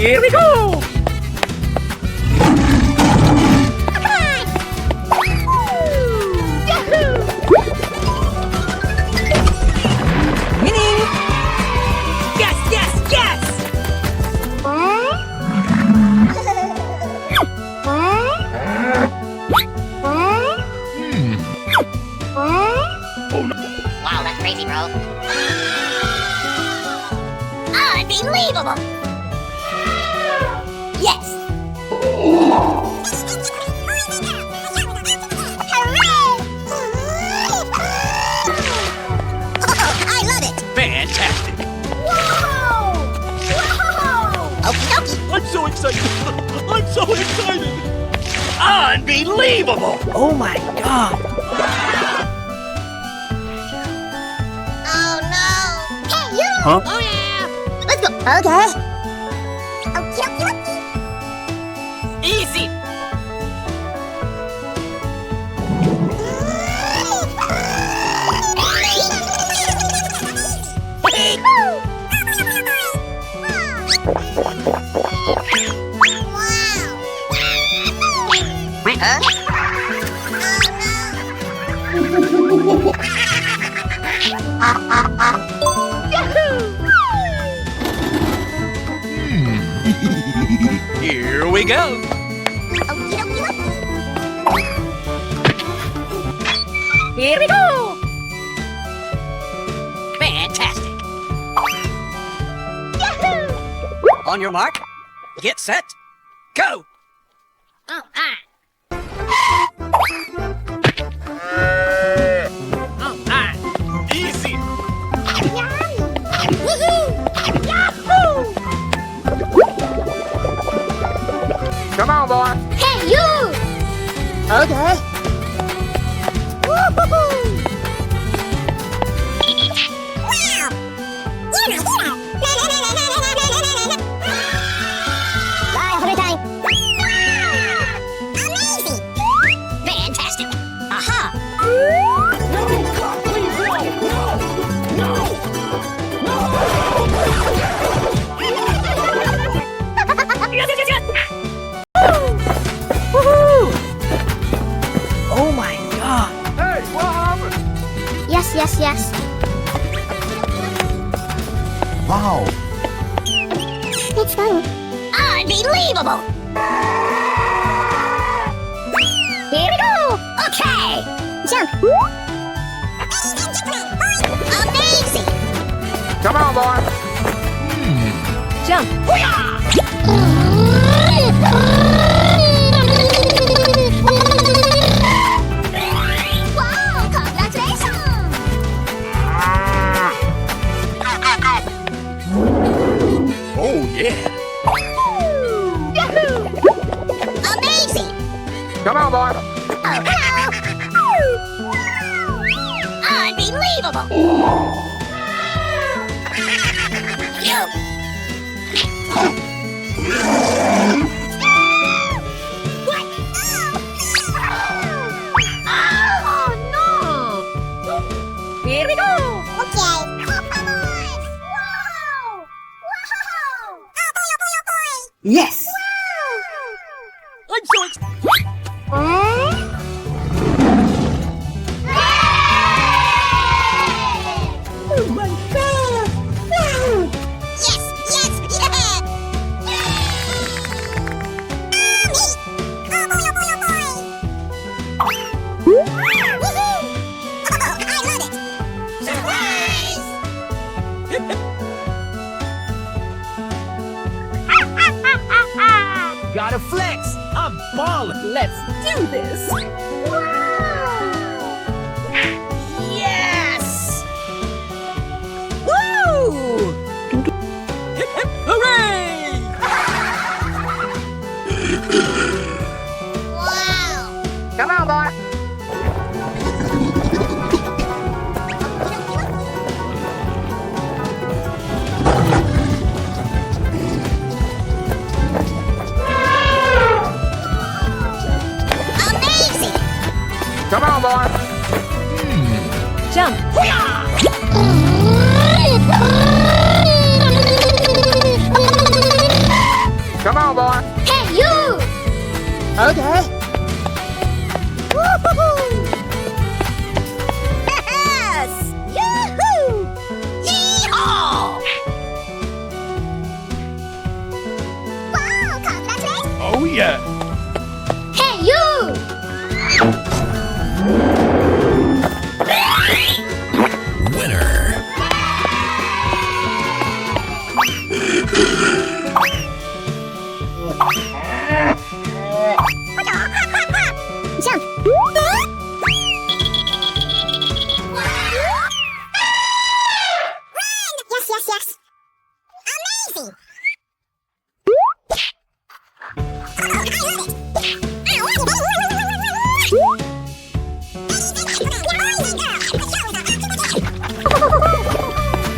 Here we go! Winning! Yes, yes, yes! Wow, that's crazy, bro. Unbelievable! Yes! Hooray! I love it! Fantastic! Whoa! Whoa! Okie dokie! I'm so excited! I'm so excited! Unbelievable! Oh my god! Oh no! Hey, you! Huh? Oh yeah! Let's go! Okay. Okie dokie! Easy! Here we go! Here we go! Fantastic! On your mark, get set, go! Oh, ah! Oh, ah, easy! Yahoo! Come on, boy. Hey, you! Okay. Woo-hoo-hoo! Wow! Bye, have a good time. Amazing! Fantastic! Aha! Oh my god! Hey, what happened? Yes, yes, yes. Wow. Let's go. Unbelievable! Here we go! Okay! Jump! Amazing! Come on, boy. Jump! Wow! Congratulations! Oh yeah! Yahoo! Amazing! Come on, boy. Oh, hello! Unbelievable! You! What? Oh, no! Here we go! Okay. Hippopotamus! Wow! Wow! Yes! Wow! I'm so excited! Oh my god! Wow! Yes! Yes! Yeah! Gotta flex! I'm ballin'! Let's do this! Yes! Woo! Hip hip hooray! Wow! Come on, boy. Amazing! Come on, boy. Jump! on, boy. Hey, you! Okay. Woo-hoo-hoo! Yes! Yoo-hoo! Yee-haw! Wow, congratulations! Oh, yeah. Hey, you! Winner. Jump! Run! Yes, yes, yes! Amazing!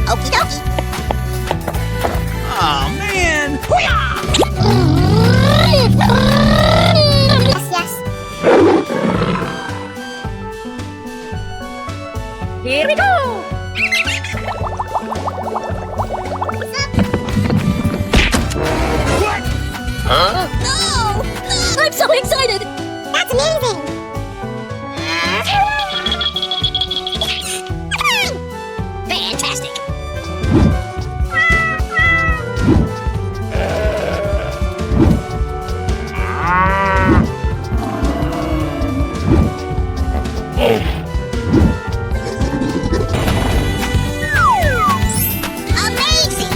Okie dokie! Oh man! Yes, yes. Here we go! Huh? No! I'm so excited! That's amazing! Fantastic! Amazing!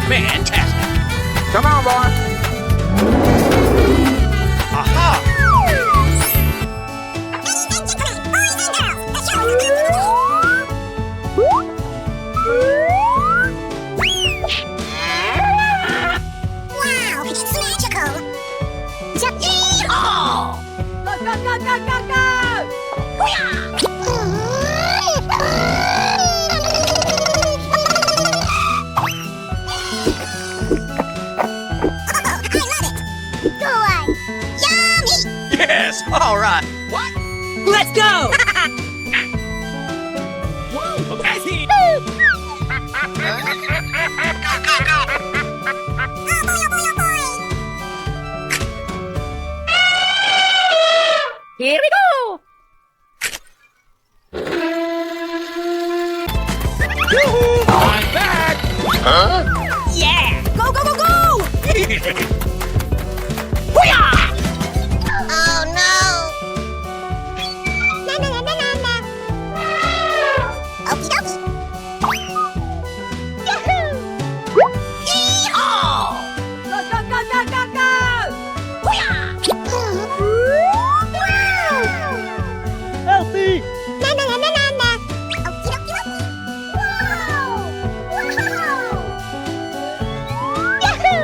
Fantastic! Come on, boy. Aha! Wow, it's magical! Yeehaw! Go, go, go, go, go, go! Yes! All right! What? Let's go! Whoa! Okay. Here we go! I'm back. Huh? Yeah! Go, go, go, go! Oh no! Na na na na na na! Okie dokie! Yahoo! Yee-haw! Go, go, go, go, go, go! Healthy! Na na na na na na! Okie dokie dokie! Wow! Wow! Yahoo!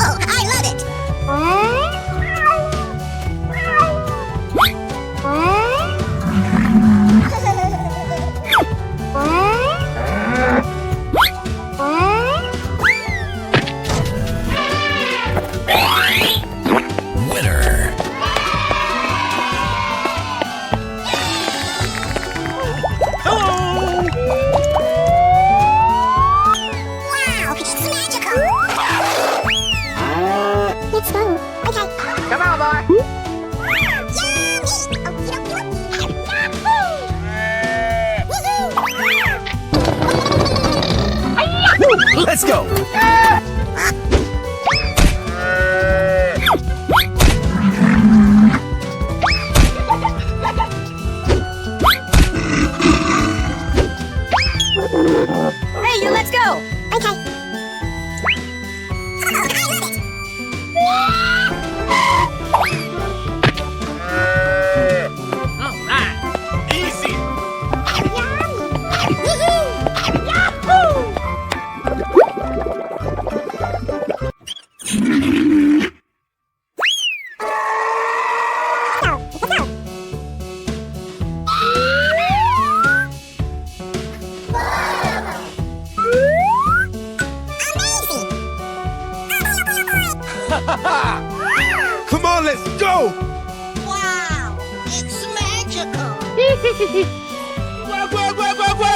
Oh, I love it! Winner. Wow, it's magical! Let's go. Okay. Come on, boy. Yummy! Okie dokie dokie. Yahoo! Woohoo! Let's go! Hey, you, let's go! Okay. Oh, I love it! All right! Easy! Woohoo! Yahoo! Come on, let's go. Wow, it's magical! Wah, wah, wah, wah, wah.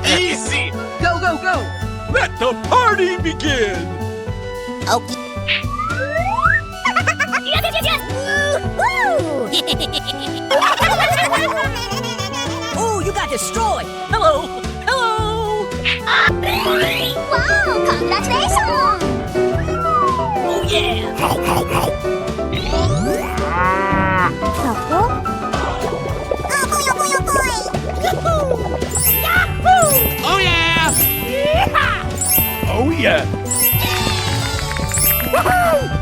Easy. Go, go, go! Let the party begin. Okay. Yes, yes, yes, yes. Oh, you got destroyed! Hello! Hello! Wow, congratulations. Oh, yeah! Oh boy, oh boy, oh boy. Yahoo! Oh yeah. Oh yeah.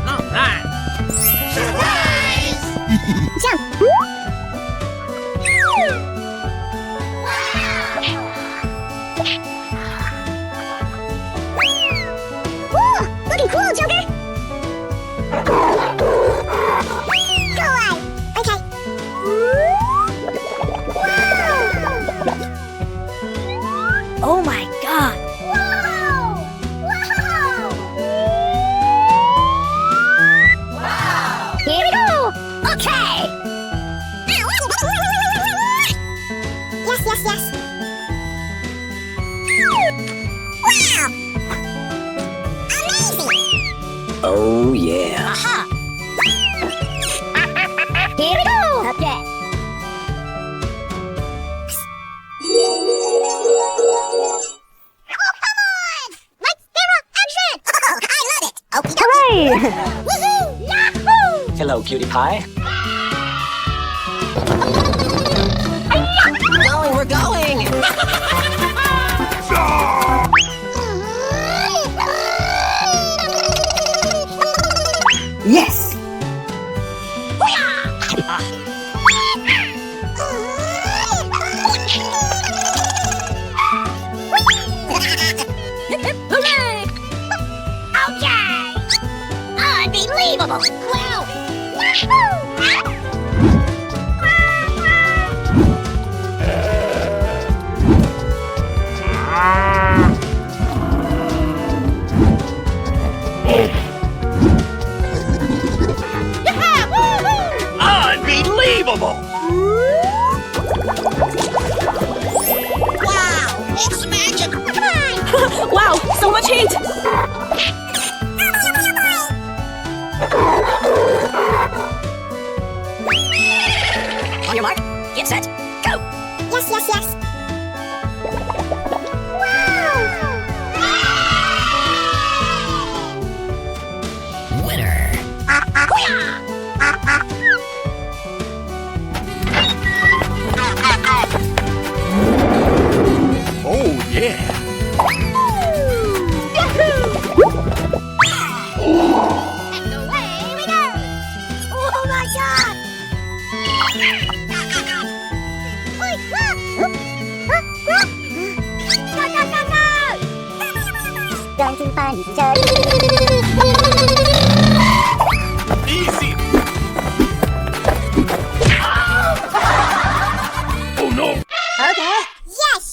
All right! Jump. Ooh, looking cool, Joker. Go away. Okay. Wow. Oh my god! Wow. Wow. Here we go. Okay. Yes, yes, yes. Wow. Amazing. Oh, yeah! Aha. Here we go. Okay. Oh, come on. Let's zero action. Oh, I love it. Okie dokie. Hooray. Woohoo. Yahoo. Hello, cutie pie. Going, we're going! Yes! Hooray! Okay! Unbelievable! Wow! Unbelievable. Wow! It's magic! Come on! Wow, so much heat! On your mark, get set, go! Yes, yes, yes! Winner. Oh yeah. And away we go! Oh my god! Oi, Go, go, go, go! Going to find Easy. Oh no. Okay. Yes!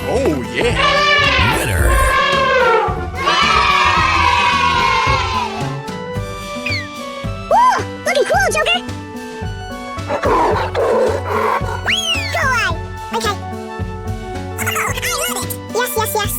Oh yeah. Winner. Looking cool, Joker! Go away! Okay. I love it! Yes, yes, yes!